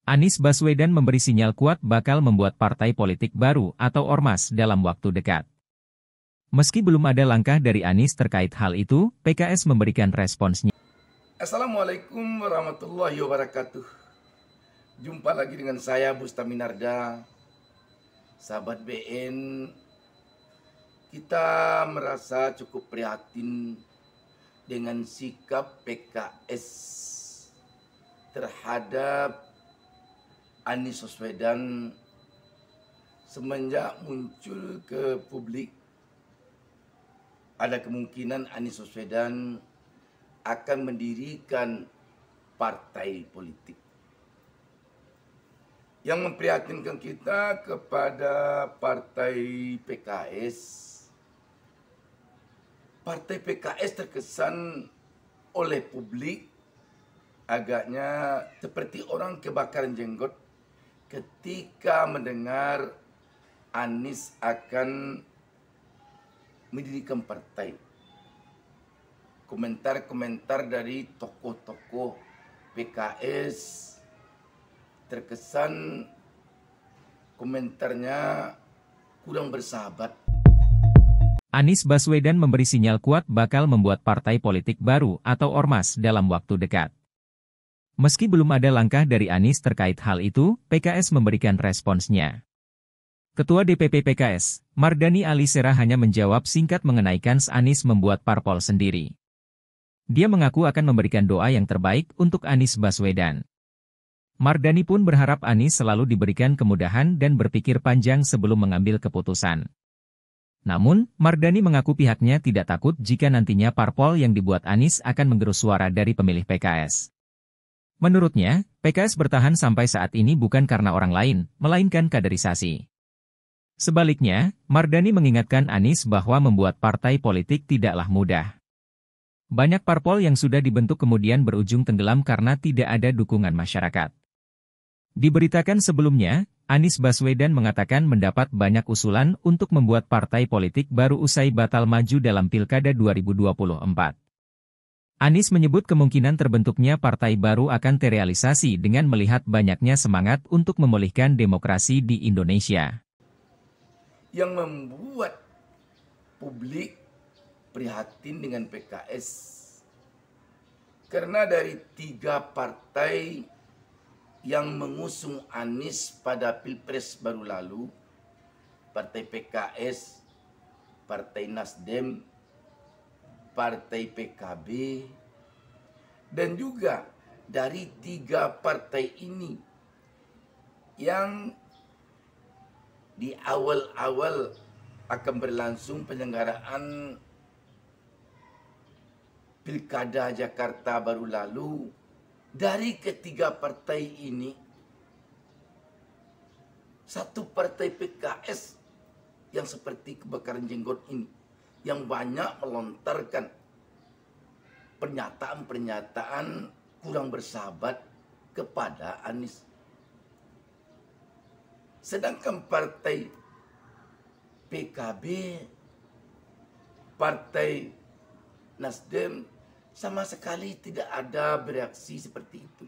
Anies Baswedan memberi sinyal kuat bakal membuat partai politik baru atau ormas dalam waktu dekat. Meski belum ada langkah dari Anies terkait hal itu, PKS memberikan responsnya. Assalamualaikum warahmatullahi wabarakatuh. Jumpa lagi dengan saya Bustaminarda, sahabat BN. Kita merasa cukup prihatin dengan sikap PKS terhadap Anies Baswedan semenjak muncul ke publik. Ada kemungkinan Anies Baswedan akan mendirikan partai politik. Yang memprihatinkan kita kepada partai PKS. Partai PKS terkesan oleh publik agaknya seperti orang kebakaran jenggot ketika mendengar Anies akan mendirikan partai. Komentar-komentar dari tokoh-tokoh PKS terkesan komentarnya kurang bersahabat. Anies Baswedan memberi sinyal kuat bakal membuat partai politik baru atau ormas dalam waktu dekat. Meski belum ada langkah dari Anies terkait hal itu, PKS memberikan responsnya. Ketua DPP PKS, Mardhani Alisera hanya menjawab singkat mengenai kans Anies membuat parpol sendiri. Dia mengaku akan memberikan doa yang terbaik untuk Anies Baswedan. Mardhani pun berharap Anies selalu diberikan kemudahan dan berpikir panjang sebelum mengambil keputusan. Namun, Mardhani mengaku pihaknya tidak takut jika nantinya parpol yang dibuat Anies akan menggerus suara dari pemilih PKS. Menurutnya, PKS bertahan sampai saat ini bukan karena orang lain, melainkan kaderisasi. Sebaliknya, Mardhani mengingatkan Anies bahwa membuat partai politik tidaklah mudah. Banyak parpol yang sudah dibentuk kemudian berujung tenggelam karena tidak ada dukungan masyarakat. Diberitakan sebelumnya, Anies Baswedan mengatakan mendapat banyak usulan untuk membuat partai politik baru usai batal maju dalam Pilkada 2024. Anies menyebut kemungkinan terbentuknya partai baru akan terrealisasi dengan melihat banyaknya semangat untuk memulihkan demokrasi di Indonesia. Yang membuat publik prihatin dengan PKS karena dari 3 partai yang mengusung Anies pada Pilpres baru lalu, Partai PKS, Partai Nasdem, Partai PKB, dan juga dari 3 partai ini yang di awal-awal akan berlangsung penyelenggaraan Pilkada Jakarta baru lalu, dari ketiga partai ini, satu partai PKS yang seperti kebakaran jenggot ini, yang banyak melontarkan pernyataan-pernyataan kurang bersahabat kepada Anies. Sedangkan partai PKB, partai Nasdem sama sekali tidak ada bereaksi seperti itu.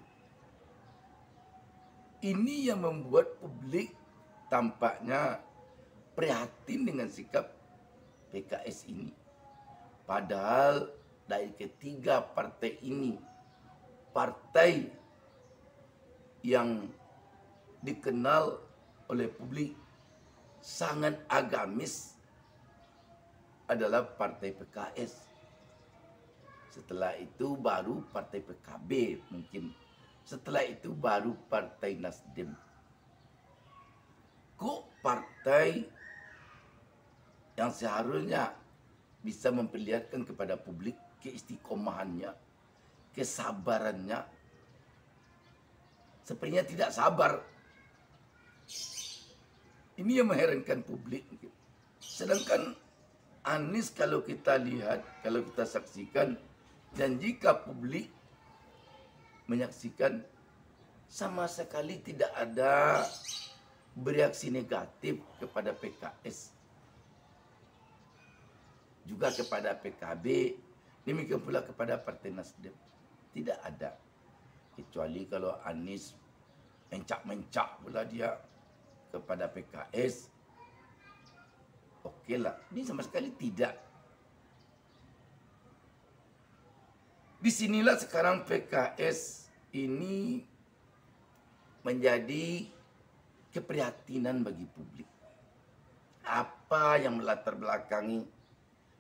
Ini yang membuat publik tampaknya prihatin dengan sikap PKS ini. Padahal dari ketiga partai ini, partai yang dikenal oleh publik sangat agamis adalah partai PKS. Setelah itu baru partai PKB mungkin. Setelah itu baru partai Nasdem. Kok partai yang seharusnya bisa memperlihatkan kepada publik keistiqomahannya, kesabarannya, sepertinya tidak sabar. Ini yang mengherankan publik. Sedangkan Anies kalau kita lihat, kalau kita saksikan, dan jika publik menyaksikan, sama sekali tidak ada bereaksi negatif kepada PKS. Juga kepada PKB, demikian pula kepada Partai Nasdem. Tidak ada. Kecuali kalau Anies mencak-mencak pula dia kepada PKS. Okeylah, ini sama sekali tidak. Di sinilah sekarang PKS ini menjadi keprihatinan bagi publik. Apa yang melatar belakangi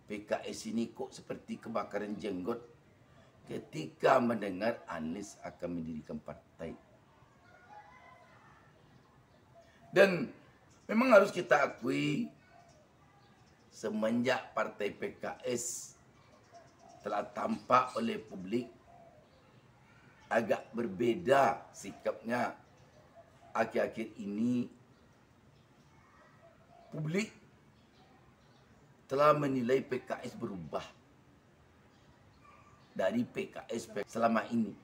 PKS ini kok seperti kebakaran jenggot ketika mendengar Anies akan mendirikan partai. Dan memang harus kita akui, semenjak partai PKS telah tampak oleh publik agak berbeda sikapnya akhir-akhir ini, publik telah menilai PKS berubah dari PKS selama ini.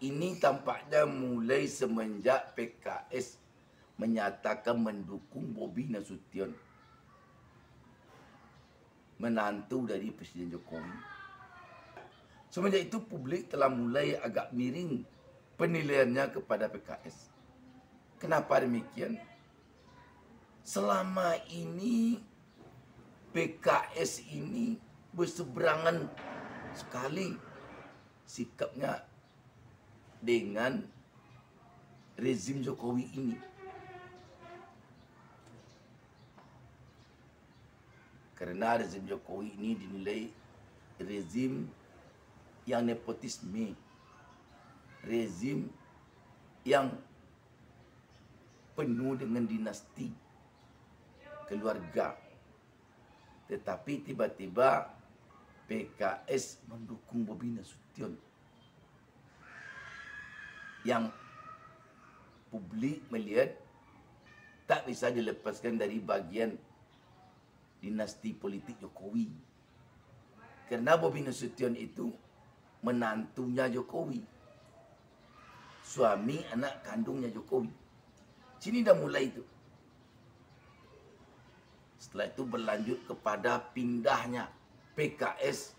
Ini tampaknya mulai semenjak PKS menyatakan mendukung Bobi Nasution, menantu dari Presiden Jokowi. Semenjak itu publik telah mulai agak miring penilaiannya kepada PKS. Kenapa demikian? Selama ini PKS ini berseberangan sekali sikapnya dengan rezim Jokowi ini. Karena rezim Jokowi ini dinilai rezim yang nepotisme, rezim yang penuh dengan dinasti keluarga. Tetapi tiba-tiba PKS mendukung Bobi Nasution, yang publik melihat tak bisa dilepaskan dari bagian dinasti politik Jokowi. Karena Bobi Nasution itu menantunya Jokowi, suami anak kandungnya Jokowi. Sini dah mulai itu. Setelah itu berlanjut kepada pindahnya PKS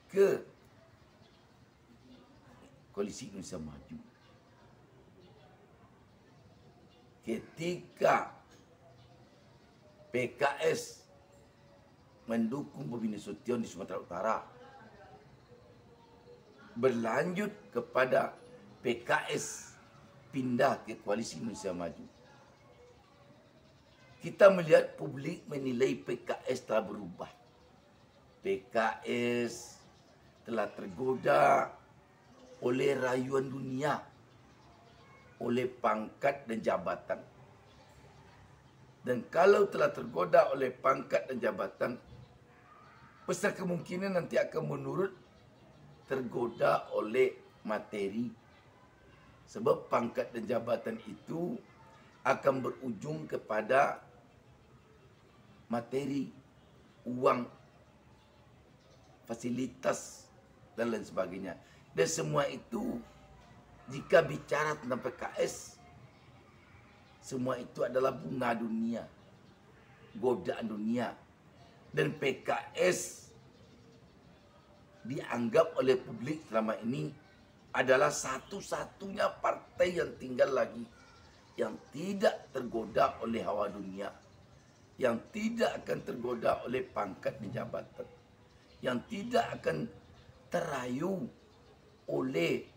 ke Koalisi Indonesia Maju. Ketika PKS mendukung Bobi Nasution di Sumatera Utara, berlanjut kepada PKS pindah ke Koalisi Indonesia Maju. Kita melihat publik menilai PKS telah berubah. PKS telah tergoda oleh rayuan dunia, oleh pangkat dan jabatan. Dan kalau telah tergoda oleh pangkat dan jabatan, besar kemungkinan nanti akan menurut tergoda oleh materi. Sebab pangkat dan jabatan itu akan berujung kepada materi, uang, fasilitas, dan lain sebagainya. Dan semua itu, jika bicara tentang PKS, semua itu adalah bunga dunia, godaan dunia. Dan PKS dianggap oleh publik selama ini adalah satu-satunya partai yang tinggal lagi yang tidak tergoda oleh hawa dunia, yang tidak akan tergoda oleh pangkat dan jabatan, yang tidak akan terayu oleh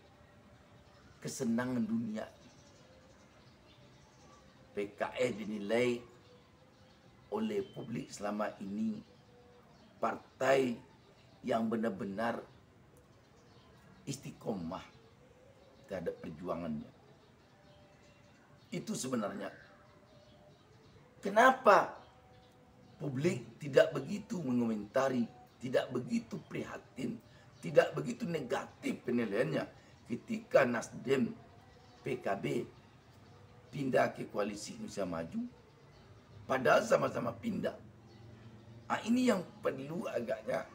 kesenangan dunia. PKS dinilai oleh publik selama ini partai yang benar-benar istiqomah terhadap perjuangannya. Itu sebenarnya kenapa publik tidak begitu mengomentari, tidak begitu prihatin, tidak begitu negatif penilaiannya ketika Nasdem, PKB pindah ke Koalisi Indonesia Maju, padahal sama-sama pindah. Ini yang perlu agaknya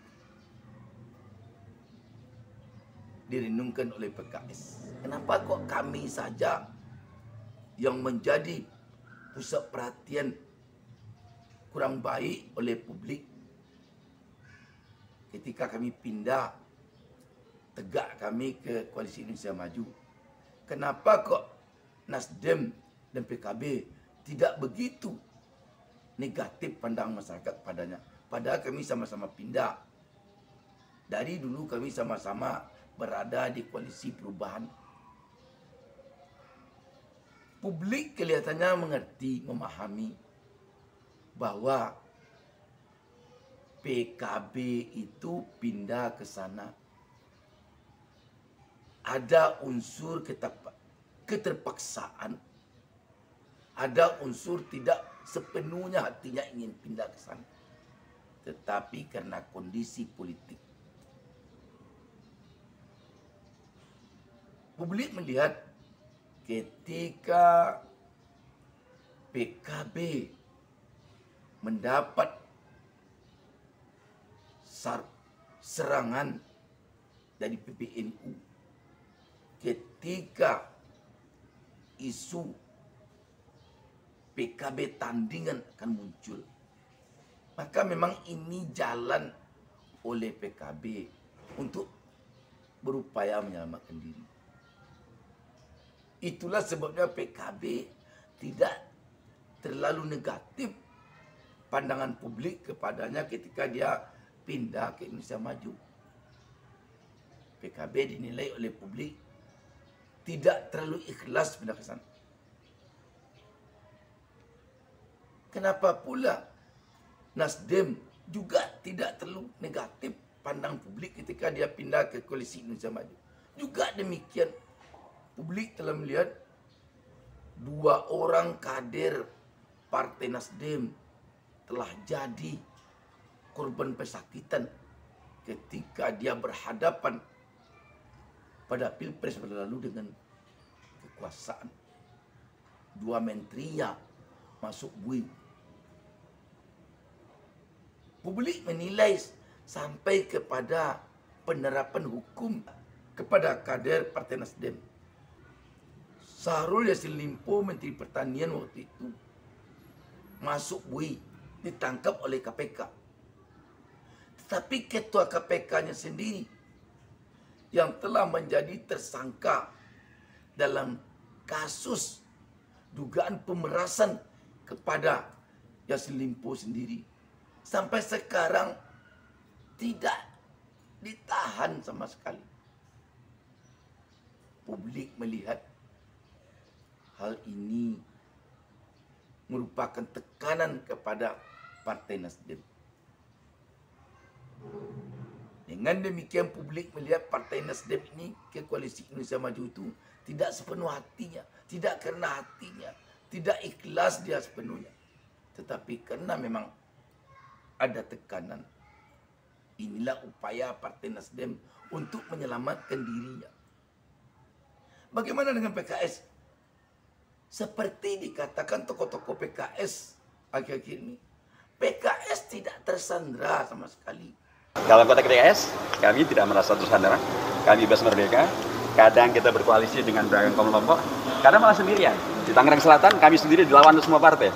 direnungkan oleh PKS. Kenapa kok kami saja yang menjadi pusat perhatian kurang baik oleh publik ketika kami pindah tegak kami ke Koalisi Indonesia Maju. Kenapa kok Nasdem dan PKB tidak begitu negatif pandang masyarakat padanya? Padahal kami sama-sama pindah. Dari dulu kami sama-sama berada di koalisi perubahan. Publik kelihatannya mengerti, memahami bahwa PKB itu pindah ke sana. Ada unsur keterpaksaan. Ada unsur tidak sepenuhnya hatinya ingin pindah ke sana. Tetapi karena kondisi politik. Publik melihat ketika PKB mendapat serangan dari PBNU, ketika isu PKB tandingan akan muncul, maka memang ini jalan oleh PKB untuk berupaya menyelamatkan diri. Itulah sebabnya PKB tidak terlalu negatif pandangan publik kepadanya ketika dia pindah ke Indonesia Maju. PKB dinilai oleh publik tidak terlalu ikhlas pindah ke sana. Kenapa pula Nasdem juga tidak terlalu negatif pandang publik ketika dia pindah ke Koalisi Indonesia Maju. Juga demikian, publik telah melihat 2 orang kader Partai Nasdem telah jadi korban pesakitan ketika dia berhadapan pada Pilpres berlalu dengan kekuasaan. 2 menterinya masuk bui. Publik menilai sampai kepada penerapan hukum kepada kader Partai Nasdem. Syahrul Yassin Limpo, Menteri Pertanian waktu itu, masuk bui, ditangkap oleh KPK. Tetapi ketua KPK-nya sendiri yang telah menjadi tersangka dalam kasus dugaan pemerasan kepada Yassin Limpo sendiri, sampai sekarang tidak ditahan sama sekali. Publik melihat hal ini merupakan tekanan kepada Partai Nasdem. Dengan demikian publik melihat Partai Nasdem ini ke Koalisi Indonesia Maju itu tidak sepenuh hatinya, tidak karena hatinya, tidak ikhlas dia sepenuhnya, tetapi karena memang ada tekanan. Inilah upaya Partai Nasdem untuk menyelamatkan dirinya. Bagaimana dengan PKS? Seperti dikatakan tokoh-tokoh PKS akhir-akhir ini, PKS tidak tersandera sama sekali. Dalam konteks PKS, kami tidak merasa tersandera. Kami bebas merdeka. Kadang kita berkoalisi dengan beragam kelompok, kadang malah sendirian. Di Tangerang Selatan, kami sendiri dilawan semua partai.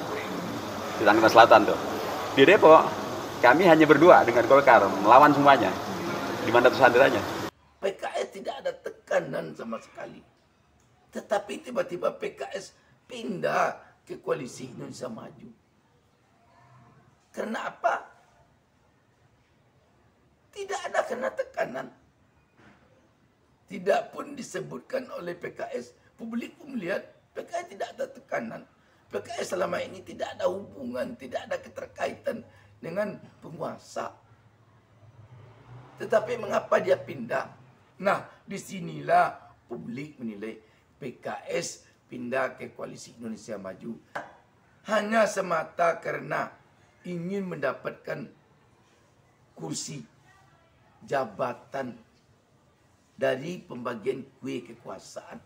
Di Tangerang Selatan tuh. Di Depok, kami hanya berdua dengan Golkar, melawan semuanya. Di mana tersanderanya? PKS tidak ada tekanan sama sekali. Tetapi tiba-tiba PKS pindah ke Koalisi Indonesia Maju. Karena apa? Tidak ada kena tekanan. Tidak pun disebutkan oleh PKS. Publik pun melihat PKS tidak ada tekanan. PKS selama ini tidak ada hubungan, tidak ada keterkaitan dengan penguasa. Tetapi mengapa dia pindah? Nah, disinilah publik menilai PKS pindah ke Koalisi Indonesia Maju hanya semata karena ingin mendapatkan kursi jabatan dari pembagian kue kekuasaan.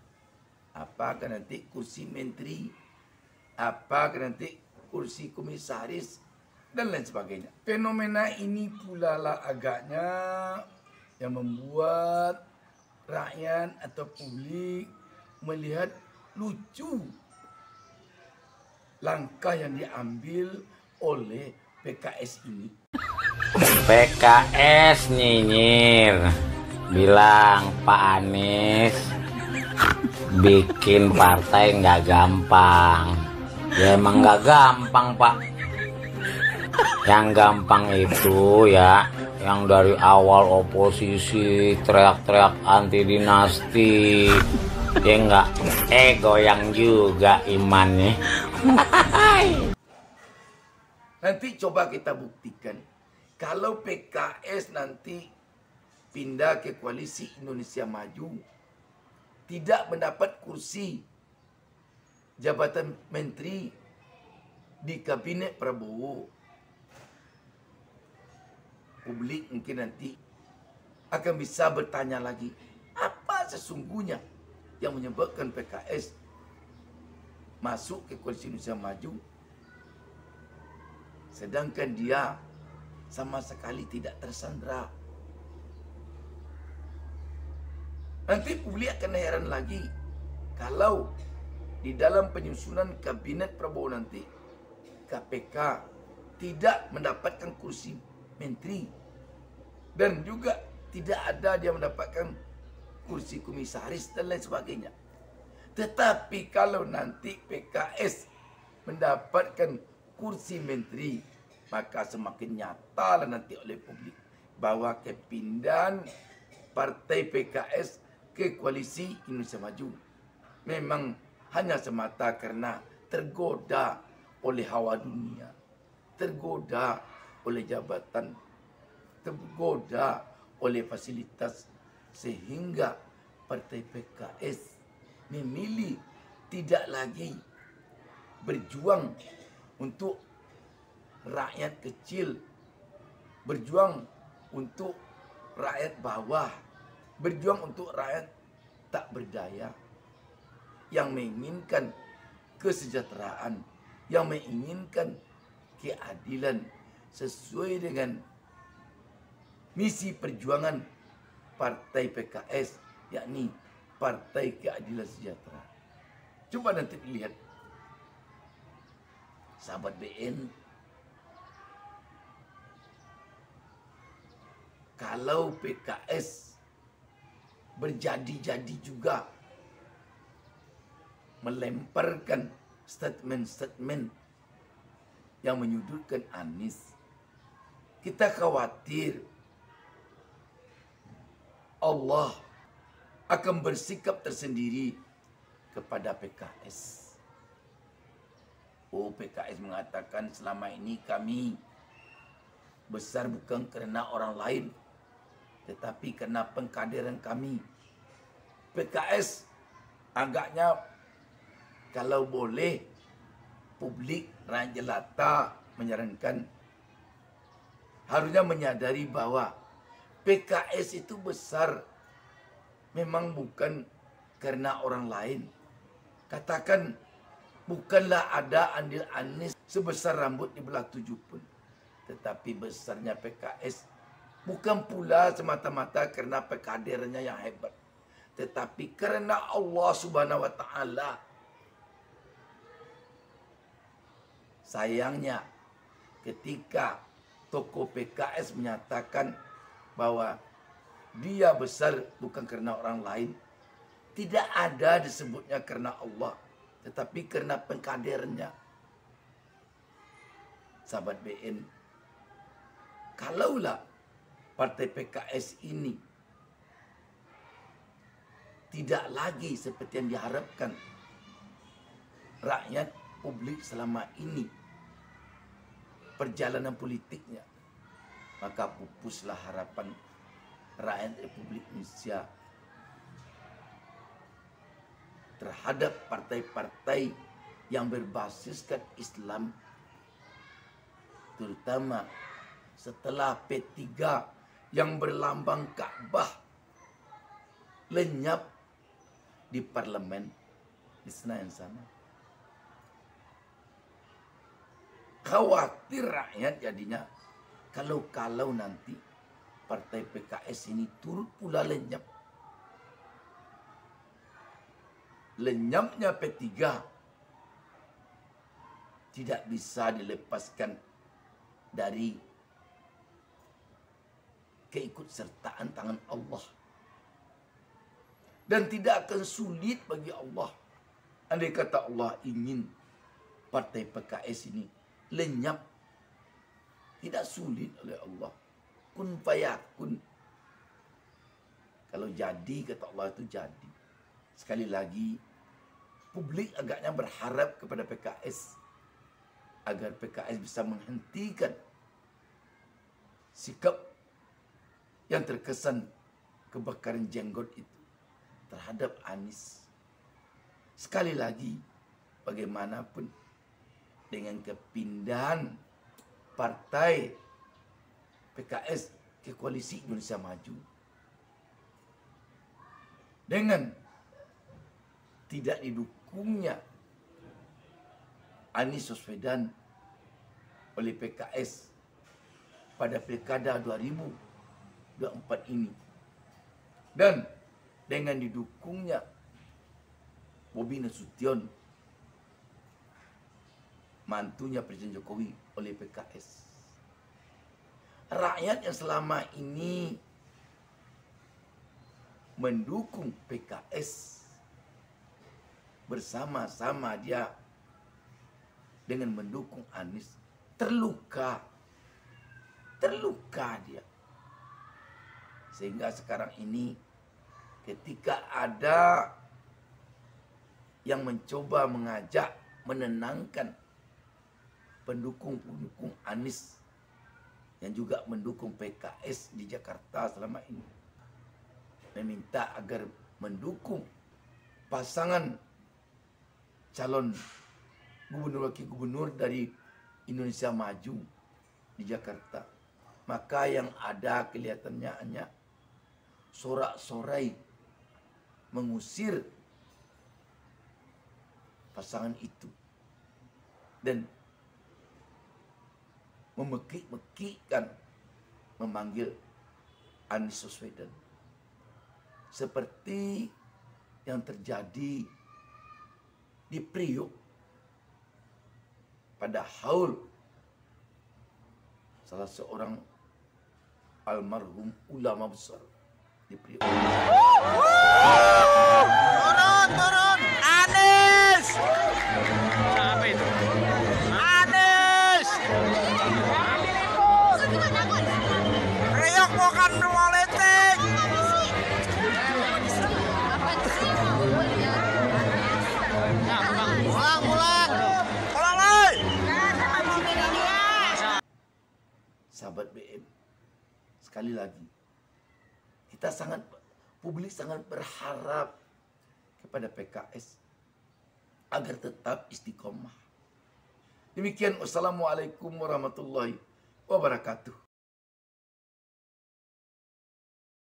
Apakah nanti kursi menteri, apakah nanti kursi komisaris, dan lain sebagainya. Fenomena ini pula lah agaknya yang membuat rakyat atau publik melihat lucu langkah yang diambil oleh PKS ini. PKS nyinyir, bilang Pak Anies bikin partai nggak gampang. Ya emang nggak gampang, Pak. Yang gampang itu ya yang dari awal oposisi teriak-teriak anti dinasti. Ya enggak, goyang juga imannya. Nanti coba kita buktikan. Kalau PKS nanti pindah ke koalisi Indonesia Maju, tidak mendapat kursi jabatan menteri di kabinet Prabowo, publik mungkin nanti akan bisa bertanya lagi, apa sesungguhnya yang menyebabkan PKS masuk ke koalisi Indonesia Maju, sedangkan dia sama sekali tidak tersandra. Nanti publik akan heran lagi kalau di dalam penyusunan kabinet Prabowo nanti KPK tidak mendapatkan kursi menteri dan juga tidak ada dia mendapatkan kursi komisaris dan lain sebagainya. Tetapi kalau nanti PKS mendapatkan kursi menteri, maka semakin nyata nanti oleh publik bahwa kepindahan partai PKS ke koalisi Indonesia Maju memang hanya semata karena tergoda oleh hawa dunia, tergoda oleh jabatan, tergoda oleh fasilitas, sehingga partai PKS memilih tidak lagi berjuang untuk rakyat kecil, berjuang untuk rakyat bawah, berjuang untuk rakyat tak berdaya, yang menginginkan kesejahteraan, yang menginginkan keadilan sesuai dengan misi perjuangan Partai PKS, yakni Partai Keadilan Sejahtera. Coba nanti dilihat, sahabat BN, kalau PKS berjadi-jadi juga melemparkan statement-statement yang menyudutkan Anies, kita khawatir Allah akan bersikap tersendiri kepada PKS. Oh, PKS mengatakan selama ini kami besar bukan karena orang lain, tetapi karena pengkaderan kami. PKS agaknya kalau boleh publik rakyat jelata menyarankan harusnya menyadari bahwa PKS itu besar memang bukan karena orang lain. Katakan bukanlah ada andil Anies sebesar rambut di belah 7 pun. Tetapi besarnya PKS bukan pula semata-mata karena pekaderannya yang hebat, tetapi karena Allah Subhanahu wa taala. Sayangnya ketika tokoh PKS menyatakan bahwa dia besar bukan karena orang lain, tidak ada disebutnya karena Allah, tetapi karena pengkaderannya. Sahabat BN, kalaulah partai PKS ini tidak lagi seperti yang diharapkan rakyat publik selama ini perjalanan politiknya, maka pupuslah harapan rakyat Republik Indonesia terhadap partai-partai yang berbasiskan Islam, terutama setelah P3 yang berlambang Ka'bah lenyap di parlemen di Senayan sana. Khawatir rakyat jadinya kalau nanti partai PKS ini turut pula lenyap. Lenyapnya P3 tidak bisa dilepaskan dari keikutsertaan tangan Allah Dan tidak akan sulit bagi Allah. Andai kata Allah ingin partai PKS ini lenyap, tidak sulit oleh Allah. Kun fayakun. Kalau jadi, kata Allah, itu jadi. Sekali lagi, publik agaknya berharap kepada PKS agar PKS bisa menghentikan sikap yang terkesan kebakaran jenggot itu terhadap Anies. Sekali lagi, bagaimanapun dengan kepindahan partai PKS ke Koalisi Indonesia Maju, dengan tidak didukungnya Anies Baswedan oleh PKS pada Pilkada 2024 ini, dan dengan didukungnya Bobi Nasution, mantunya Presiden Jokowi, oleh PKS, rakyat yang selama ini mendukung PKS bersama-sama dia dengan mendukung Anies terluka dia. Sehingga sekarang ini ketika ada yang mencoba mengajak menenangkan pendukung-pendukung Anies yang juga mendukung PKS di Jakarta selama ini, meminta agar mendukung pasangan calon gubernur wakil gubernur dari Indonesia Maju di Jakarta, maka yang ada kelihatannya hanya sorak-sorai mengusir pasangan itu dan memekik-mekikkan, memanggil Anies Baswedan, seperti yang terjadi di Priok pada haul salah seorang almarhum ulama besar di Priok. Turun, Anies! Apa itu? Anies! Priok bukan politik. Pulang lagi. Sahabat BM, sekali lagi, publik sangat berharap kepada PKS agar tetap istiqomah. Demikian, wassalamualaikum warahmatullahi wabarakatuh.